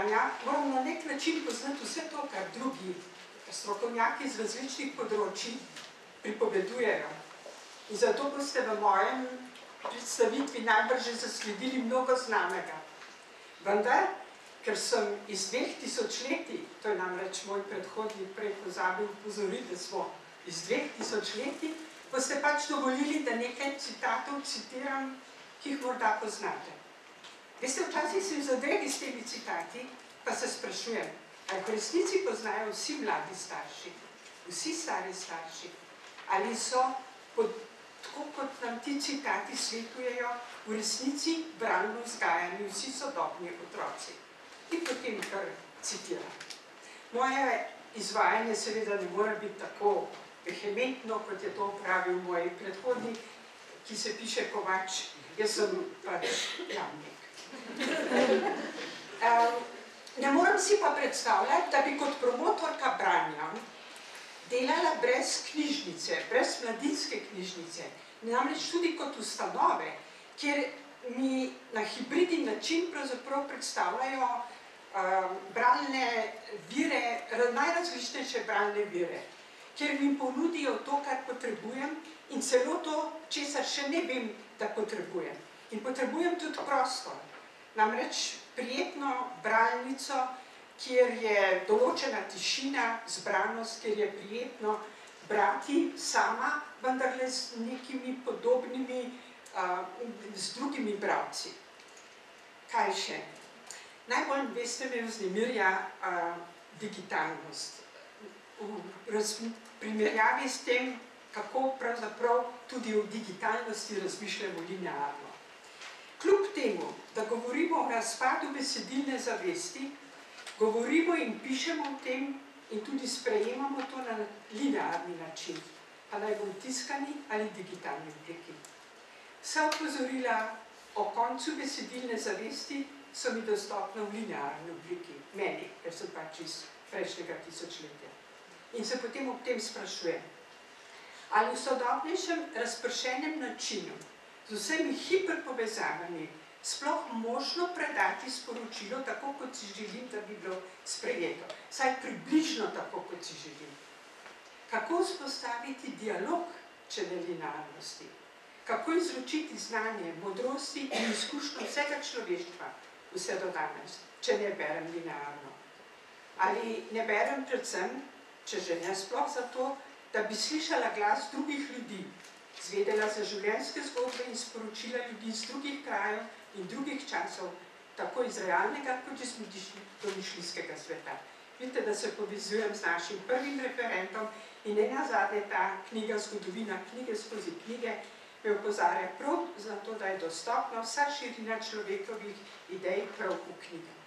branja moram na nek način poznati vse to, kar drugi strokovnjaki z različnih področji pripovedujejo. In zato boste v mojem predstavitvi najbrž že zasledili mnogo znanega. Vendar, ker sem iz 2000 letij, to je namreč moj predhodnik prej pozabil upozoriti, da smo iz 2000 letij, boste pač dovolili, da nekaj citatov citiram, ki jih morda poznate. Veste, včasih sem zadregi s temi citati, pa se sprašujem, ali v resnici poznajo vsi mladi starši, vsi stari starši, ali so, tako kot nam ti citati svetujejo, v resnici bralno vzgajani vsi sodobni otroci. In potem kar citiram. Moje izvajanje seveda ne mora biti tako vehementno, kot je to opravil moj predhodnik, ki se piše Kovač, jaz sem pač Jamnik. Ne moram si pa predstavljati, da bi kot promotorka branja delala brez knjižnice, brez mladinske knjižnice, namreč tudi kot ustanove, kjer mi na hibridni način pravzaprav predstavljajo bralne vire, najrazličnejše bralne vire, kjer mi ponudijo to, kar potrebujem in celo to, česar še ne vem, da potrebujem. In potrebujem tudi prostor. Namreč prijetno bralnico, kjer je določena tišina, zbranost, kjer je prijetno brati sama, vendarle z nekimi podobnimi, z drugimi bralci. Kaj še? Najbolj, veste, me vznemirja digitalnost. V primerjavi s tem, kako pravzaprav tudi o digitalnosti razmišljamo linearno. Kljub temu, da govorimo o razpadu besedilne zavesti, govorimo in pišemo o tem in tudi sprejemamo to na linearni način, pa naj bo v tiskani ali digitalni obliki. Vsa opozorila o koncu besedilne zavesti so mi dostopna v linearni obliki, meni, ker sem pač iz prejšnjega tisočletja. In se potem ob tem sprašujem, ali v sodobnejšem razpršenem načinu z vsemi hiperpovezavami sploh možno predati sporočilo tako, kot si želim, da bi bilo sprejeto. Saj približno tako, kot si želim. Kako vzpostaviti dialog, če ne linearnosti? Kako izločiti znanje, modrosti in izkušnjo vsega človeštva vse do danes, če ne berem linearno? Ali ne berem predvsem, če že ne sploh zato, da bi slišala glas drugih ljudi, zvedela za življenjske zgodbe in sporočila ljudi iz drugih krajev in drugih časov, tako iz realnega, kot iz domišljijskega sveta. Vidite, da se povezujem z našim prvim referentom in nenazadnje ta knjiga Zgodovina knjige skozi knjige me opozarja prav zato, da je dostopna vsa širina človekovih idej prav v knjigah.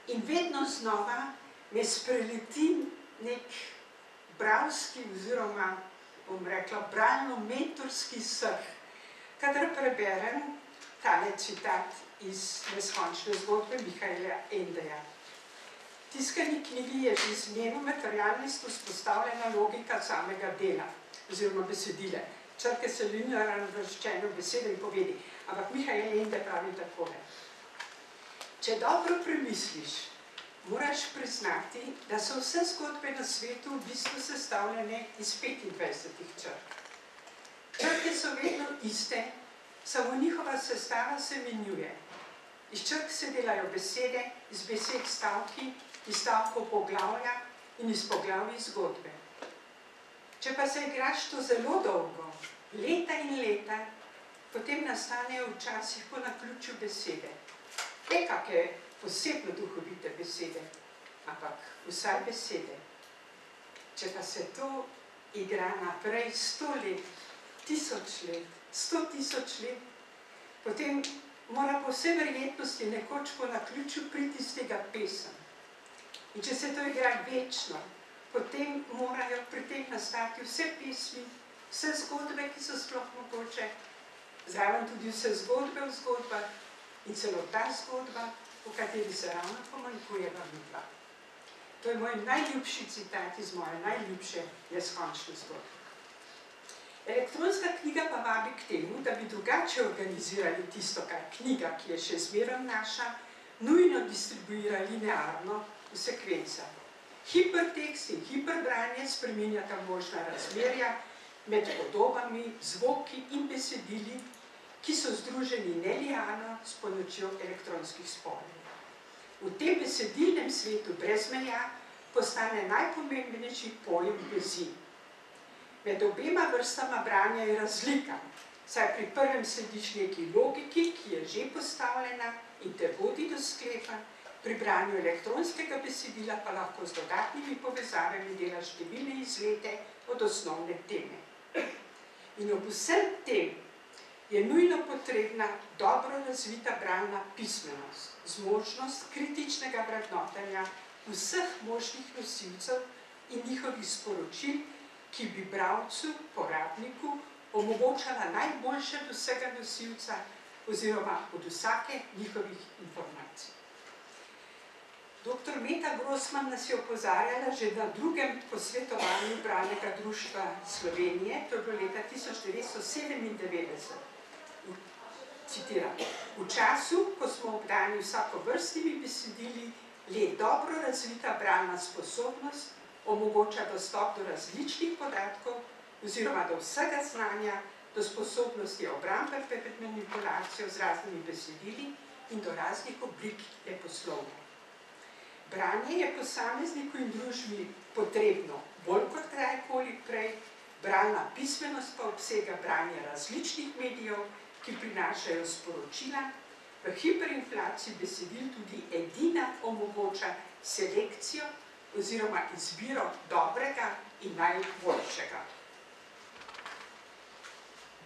In vedno znova me spreleti nek bralski oziroma, bom rekla, bralno-mentorski srh, kadar preberem tale citat iz Neskončne zgodbe Mihaela Endeja. V tiskani knjigi je že z njeno materialnost vzpostavljena logika samega dela oziroma besedile. Črke so linearno vrščene v besede in povedi, ampak Mihael Ende pravi takole. Če dobro premisliš, moraš priznati, da so vse zgodbe na svetu v bistvu sestavljene iz 25 črk. Črke so vedno iste, samo njihova sestava se menjuje. Iz črk se delajo besede, iz besed stavki, iz stavkov poglavja in iz poglavij zgodbe. Če pa se igraš to zelo dolgo, leta in leta, potem nastanejo včasih po naključju besede. Nekake posebno duhovite besede, ampak vsaj besede. Če pa se to igra naprej 100 let, 1000 let, 100 000 let, potem mora po vsej verjetnosti nekoč po naključju priti iz tega pesem. In če se to igra večno, potem morajo pri tem nastati vse pesmi, vse zgodbe, ki so sploh mogoče, zraven tudi vse zgodbe v zgodbah in celo ta zgodba, v kateri se ravno pomanjkuje midva. To je moj najljubši citat iz moje najljubše Neskončne zgodbe. Elektronska knjiga pa vabi k temu, da bi drugače organizirali tisto, kar knjiga, ki je še zmeraj naša, nujno distribuira linearno v sekvencah. Hipertekst in hiperbranje spreminjata možna razmerja med podobami, zvoki in besedili, ki so združeni nelinearno s pomočjo elektronskih spojov. V tem besedilnem svetu brez meja postane najpomembnejši pojem vezi. Med obema vrstama branja je razlika, saj pri prvem slediš neki logiki, ki je že postavljena in te vodi do sklepa, pri branju elektronskega besedila pa lahko z dodatnimi povezavami delaš številne izlete od osnovne teme. In ob vsem tem je nujno potrebna dobro razvita bralna pismenost, zmožnost kritičnega vrednotenja vseh možnih nosilcev in njihovih sporočil, ki bi bralcu, porabniku, omogočala najboljše od vsega nosilca oziroma od vsake njihovih informacij. Dr. Meta Grossman nas je opozarjala že na drugem posvetovanju Bralnega društva Slovenije, to je bilo leta 1997. Citiram: v času, ko smo obdani vsakovrstnimi besedili, le dobro razvita bralna sposobnost omogoča dostop do različnih podatkov oziroma do vsega znanja, do sposobnosti obrambe pred manipulacijo z raznimi besedili in do raznih oblik leposlovja. Branje je posamezniku in družbi potrebno bolj kot kdajkoli prej, bralna pismenost pa obsega branje različnih medijev, ki prinašajo sporočila, v hiperinflaciji besedil tudi edina omogoča selekcijo oziroma izbiro dobrega in najboljšega.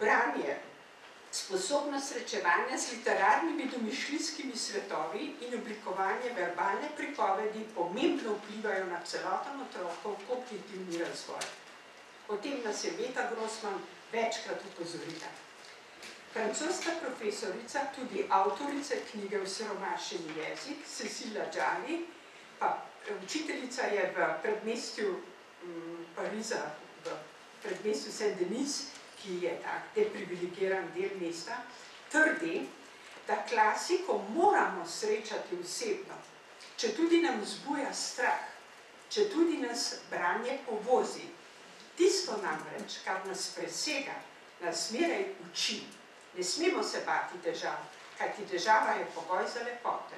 Branje, sposobnost srečevanja z literarnimi domišljijskimi svetovi in oblikovanje verbalne pripovedi pomembno vplivajo na celoten otrokov kognitivni razvoj. O tem nas je Meta Grossman večkrat upozorila. Francoska profesorica, tudi avtorica knjige Osiromašeni jezik, Cécile Adjani, pa učiteljica je v predmestju Pariza, v predmestju Saint-Denis, ki je tak deprivilegiran del mesta, trdi, da klasiko moramo srečati osebno, če tudi nam vzbuja strah, če tudi nas branje povozi. Tisto namreč, kar nas presega, nas zmeraj uči. Ne smemo se bati težav, kajti težava je pogoj za lepote.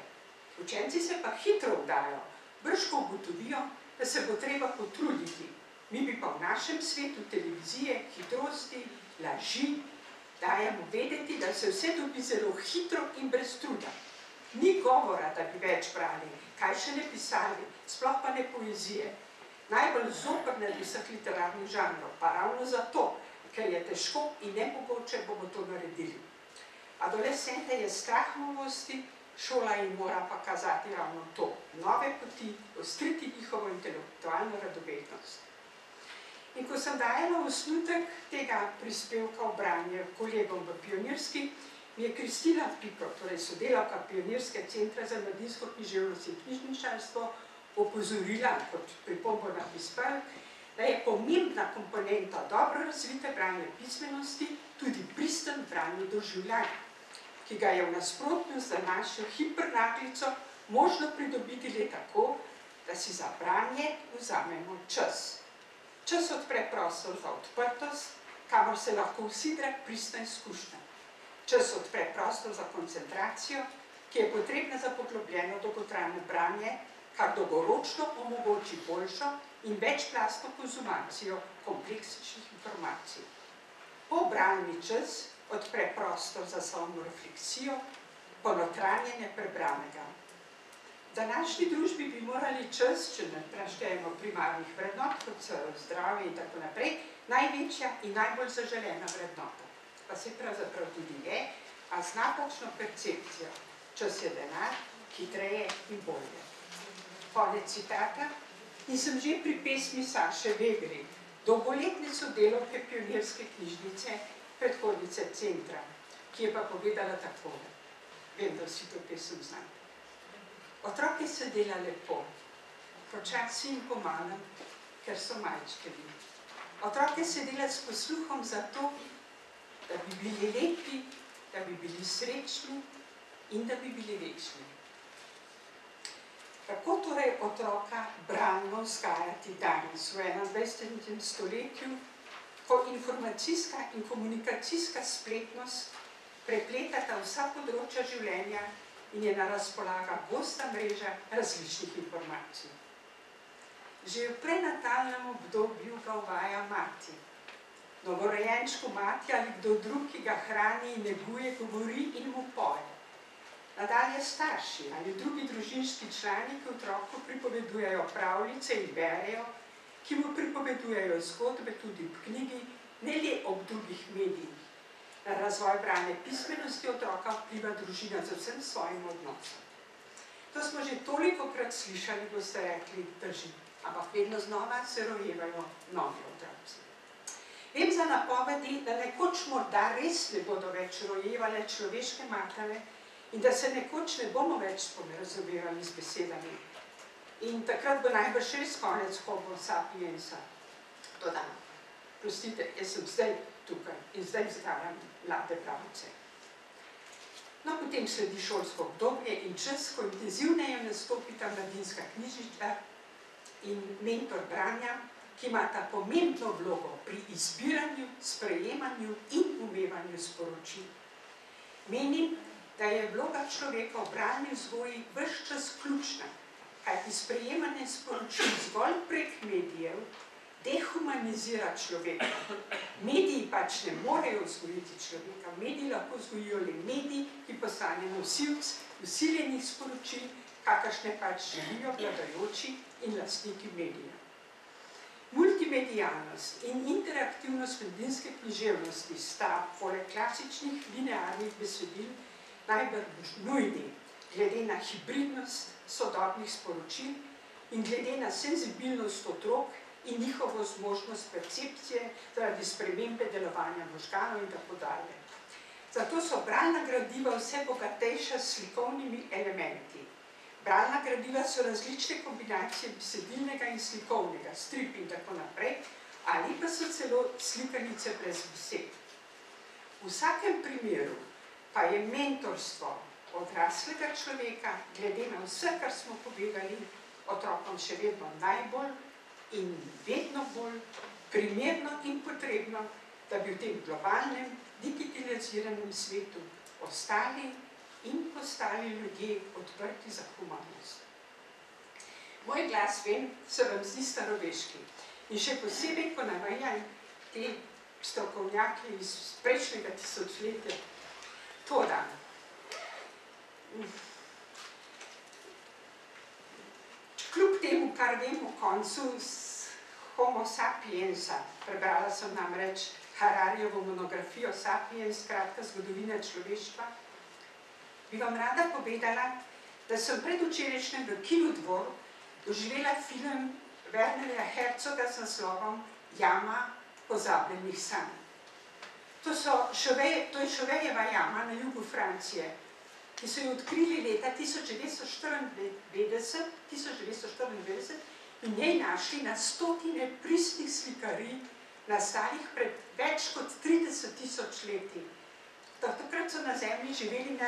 Učenci se pa hitro vdajo, brž ko ugotovijo, da se bo treba potruditi. Mi bi pa v našem svetu televizije, hitrosti, laži, dajemo vedeti, da se vse dobi zelo hitro in brez truda. Ni govora, da bi več brali, kaj še ne pisali, sploh pa ne poezije. Najbolj zoprne od vseh literarnih žanrov, pa ravno zato, ker je težko in nemogoče bomo to naredili. Adolescente je strah novosti, šola jim mora pa kazati ravno to, nove poti, ostriti njihovo intelektualno radovednost. In ko sem dajala osnutek tega prispevka o branje kolegom v Pionirski, mi je Kristina Piko, torej sodelavka Pionirskega centra za mladinsko književnost in knjižničarstvo, opozorila kot pripombo na prispevek, da je pomembna komponenta dobro razvite bralne pismenosti tudi pristen bralni doživljaj, ki ga je v nasprotju z našo hipernaglico možno pridobiti le tako, da si za branje vzamemo čas. Čas odpre prostor za odprtost, kamor se lahko usidra pristna izkušnja. Čas odpre prostor za koncentracijo, ki je potrebna za poglobljeno dolgotrajno branje, kar dolgoročno omogoči boljšo in večplastno konzumacijo kompleksnih informacij. Pobralni čas odpre prostor za samo refleksijo, ponotranjenje prebranega. V današnji družbi bi morali čas, če ne preštejemo primarnih vrednot, kot so zdravje in tako naprej, največja in najbolj zaželena vrednota. Pa se pravzaprav tudi je, a z napačno percepcijo. Čas je denar, hitreje in bolje. Konec citata. In sem že pri pesmi Saše Vegri, dolgoletne sodelavke Pionirske knjižnice, predhodnice centra, ki je pa povedala takole. Vem, da vsi to pesem znate. Otroke se dela lepo, počasi in pomalem, ker so majčkeni. Otroke se dela s posluhom zato, da bi bili lepi, da bi bili srečni in da bi bili večni. Kako torej otroka bralno vzgajati danes, v 21. stoletju, ko informacijska in komunikacijska spletnost prepletata vsa področja življenja in je na razpolaga gosta mreža različnih informacij. Že v prenatalnem obdobju ga uvaja mati. Novorojenčku mati ali kdo drug, ki ga hrani in neguje, govori in mu poje. Nadalje starši ali drugi družinski člani, ki otroku pripovedujejo pravljice in berejo, ki mu pripovedujejo zgodbe tudi v knjigi, ne le ob drugih medijih. Na razvoj bralne pismenosti otroka vpliva družina z vsem svojim odnosom. To smo že tolikokrat slišali, boste rekli, drži, ampak vedno znova se rojevajo novi otroci. Vem za napovedi, da nekoč morda res ne bodo več rojevale človeške matere in da se nekoč ne bomo več sporazumevali z besedami. In takrat bo najbrž res konec homo sapiensa. Toda, prostite, jaz sem zdaj tukaj in zdaj vzgajam mlade pravce. No, potem sledi šolsko obdobje in čas, ko intenzivneje nastopita mladinska knjižnica in mentor branja, ki imata pomembno vlogo pri izbiranju, sprejemanju in umevanju sporočil. Menim, da je vloga človeka v bralni vzgoji ves čas ključna, kajti sprejemanje sporočil zgolj prek medijev dehumanizira človeka. Mediji pač ne morejo vzgojiti človeka, mediji lahko vzgojijo le mediji, ki postane nosilec vsiljenih sporočil, kakršne pač želijo vladajoči in lastniki medijev. Multimedialnost in interaktivnost mladinske književnosti sta poleg klasičnih linearnih besedil najbolj nujni, glede na hibridnost sodobnih sporočil in glede na senzibilnost otrok in njihovo zmožnost percepcije zaradi spremembe delovanja možganov in tako dalje. Zato so bralna gradiva vse bogatejša s slikovnimi elementi. Bralna gradiva so različne kombinacije besedilnega in slikovnega, strip in tako naprej, ali pa so celo slikanice brez besed. V vsakem primeru pa je mentorstvo odraslega človeka, glede na vse, kar smo povedali, otrokom še vedno najbolj in vedno bolj primerno in potrebno, da bi v tem globalnem, digitaliziranem svetu ostali in postali ljudje odprti za humanost. Moj glas, vem, se vam zdi staroveški in še posebej, ko navajam te strokovnjaki iz prejšnjega tisočletja. Toda, kljub temu, kar vem o koncu homo sapiensa, prebrala sem namreč Hararijevo monografijo Sapiens, kratka zgodovina človeštva, bi vam rada povedala, da sem predvčerajšnjem v Kinodvoru doživela film Wernerja Herzoga z naslovom Jama pozabljenih sanj. To je Šovejeva jama na jugu Francije, ki so jo odkrili leta 1994 in njej našli na stotine pristnih slikarij, nastalih pred več kot 30 tisoč leti. Takrat so na zemlji živeli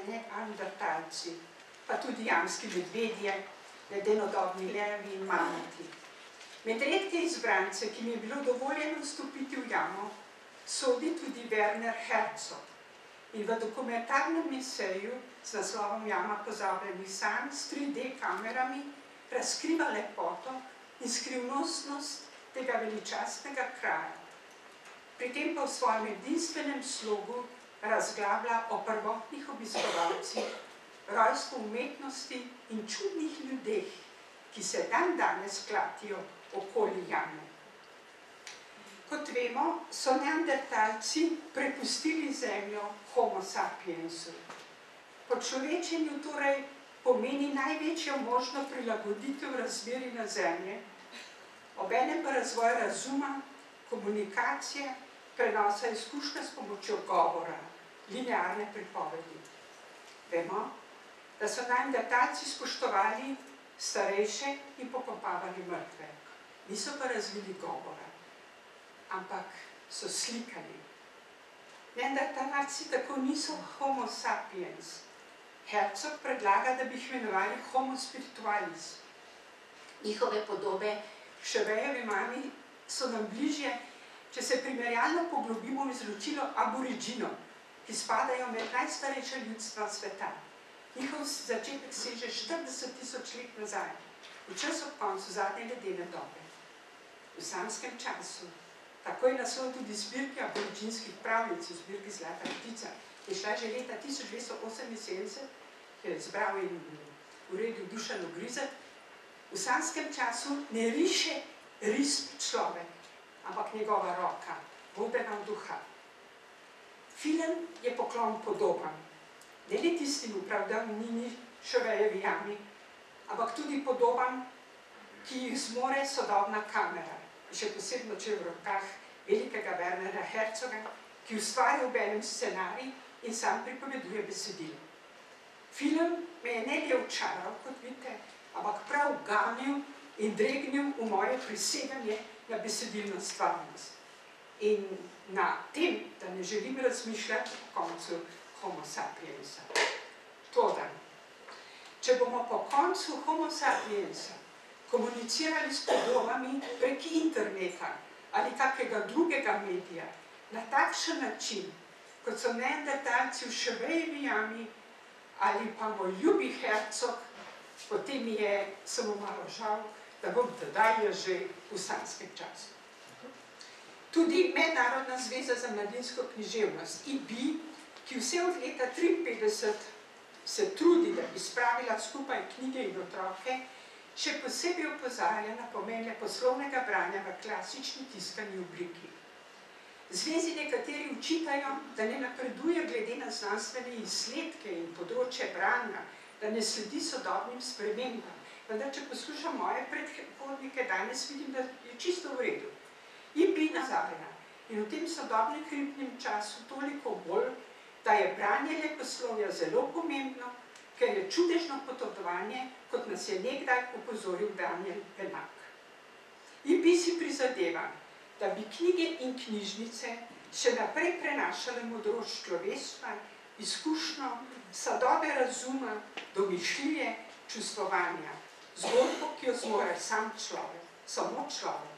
neandertalci, pa tudi jamski medvedje, ledenodobni levi in mamuti. Med redke izbrance, ki mi je bilo dovoljeno vstopiti v jamo, sodi tudi Werner Herzog in v dokumentarnem eseju z naslovom Jama pozabljenih sanj s 3D kamerami razkriva lepoto in skrivnostnost tega veličastnega kraja. Pri tem pa v svojem edinstvenem slogu razglablja o prvotnih obiskovalcih, rojstvu umetnosti in čudnih ljudeh, ki se danes klatijo okoli jame. Kot vemo, so neandertalci prepustili zemljo homo sapiensu. Počlovečenju torej pomeni največjo možno prilagoditev razmeri na zemlji, obenem pa razvoj razuma, komunikacije, prenosa izkušnja s pomočjo govora, linearne pripovedi. Vemo, da so neandertalci spoštovali starejše in pokopavali mrtve. Niso pa razvili govora, ampak so slikali. Neandertalci tako niso homo sapiens. Herzog predlaga, da bi jih imenovali homo spiritualis. Njihove podobe Chevejevi mami so nam bližje, če se primerjalno poglobimo v izročilo aboriginov, ki spadajo med najstarejša ljudstva sveta. Njihov začetek seže 40 000 let nazaj, v čas ob koncu zadnje ledene dobe. V samskem času, tako je naslov tudi zbirke aboriginskih pravljic, v zbirki Zlata ptica, je šla že leta 1278, ki je zbral in uredil Dušan Ogrizek, v samskem času ne riše risb človek, ampak njegova roka, vodena od duha. Film je poklon podobam, ne le tistim opravdanjini Chevejevi jami, ampak tudi podobam, ki jih zmore sodobna kamera, še posebno, če je v rokah velikega Wernera Herzoga, ki ustvari obenem scenarij in sam pripoveduje besedilo. Film me je ne le očaral, kot vidite, ampak prav ganil in dregnil v moje priseganje na besedilno stvarnost. In na tem, da ne želim razmišljati o koncu homo sapiensa. Toda, če bomo po koncu homo sapiensa komunicirali s podobami prek interneta ali kakega drugega medija na takšen način, kot so neandertalci v Chevejevi jami ali pa moj ljubi Herzog, potem je samo malo žal, da bom tedaj že v samskem času. Tudi Mednarodna zveza za mladinsko književnost, IBI, ki vse od leta 1953 se trudi, da bi spravila skupaj knjige in otroke, še posebej opozarja na pomen poslovnega branja v klasični tiskani obliki. Zvezi nekateri učitajo, da ne napreduje glede na znanstvene izsledke in področje branja, da ne sledi sodobnim spremembam. Vendar, če poslušam moje predhodnike, danes vidim, da je čisto v redu. IBI nazavlja in v tem sodobnem hribnem času toliko bolj, da je branje leposlovja zelo pomembno, ker je čudežno potovanje, kot nas je nekdaj opozoril Daniel Pennak. IBI si prizadeva, da bi knjige in knjižnice še naprej prenašale modrost človeštva, izkušnjo, sadove razuma, domišljije, čustvovanja, zgodbo, ki jo zmore sam človek, samo človek.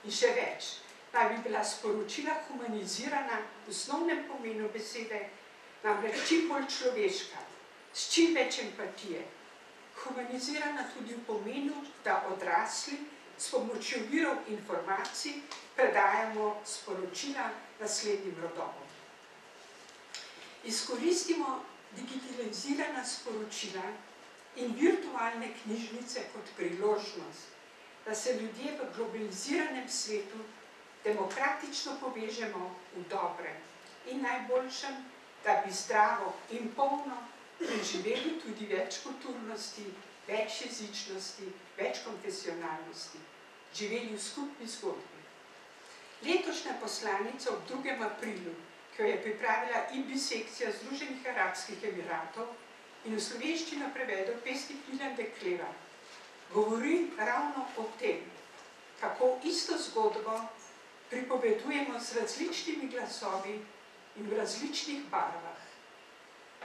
In še več, naj bi bila sporočila humanizirana v osnovnem pomenu besede, namreč čim bolj človeška, s čim več empatije. Humanizirana tudi v pomenu, da odrasli s pomočjo virov informacij predajamo sporočila naslednjim rodovom. Izkoristimo digitalizirana sporočila in virtualne knjižnice kot priložnost, da se ljudje v globaliziranem svetu demokratično povežemo v dobrem in najboljšem, da bi zdravo in polno preživeli tudi več kulturnosti, več jezičnosti, več konfesionalnosti, živeli v skupni zgodbi. Letošnja poslanica ob 2. aprilu, ki jo je pripravila IBI sekcija Združenih arabskih emiratov in v slovenščino prevedel pesnik Milan Dekleva, govori ravno o tem, kako isto zgodbo pripovedujemo z različnimi glasovi in v različnih barvah.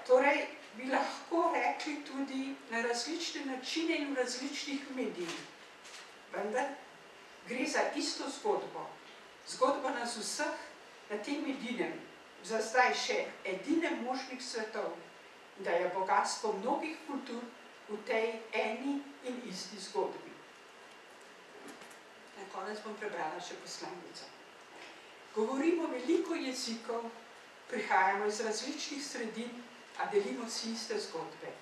Torej, bi lahko rekli tudi na različne načine in v različnih medijih. Vendar gre za isto zgodbo. Zgodbo nas vseh na tem edinem, za zdaj še edinem možnih svetov, da je bogatstvo mnogih kultur v tej eni in isti zgodbi. Na konec bom prebrala še poslanico. Govorimo veliko jezikov, prihajamo iz različnih sredin, a delimo si iste zgodbe.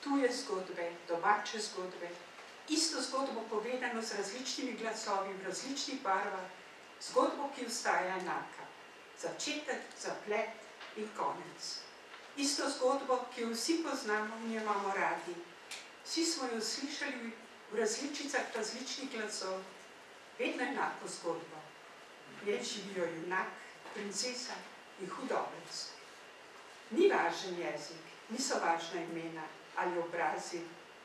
Tuje zgodbe, domače zgodbe, isto zgodbo povedano z različnimi glasovi v različnih barvah, zgodbo, ki ostaja enaka. Začetek, zaplet in konec. Isto zgodbo, ki jo vsi poznamo in jo imamo radi. Vsi smo jo slišali v različicah različnih glasov, vedno enako zgodbo. V njej živijo junak, princesa in hudobec. Ni važen jezik, niso važna imena ali obrazi,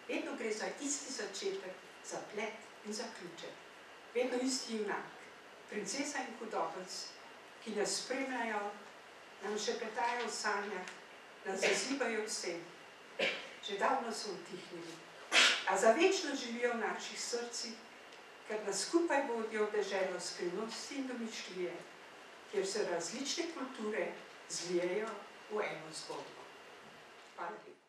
vedno gre za isti začetek, zaplet in zaključek. Vedno isti junak, princesa in hudobec, ki nas spremljajo, nam šepetajo v sanjah, nas zazibajo vsem, že davno so utihnili, a za večno živijo v naših srcih, ker nas skupaj vodijo v deželo skrivnosti in domišljije, kjer se različne kulture zlijejo v eno zgodbo. Hvala lepa.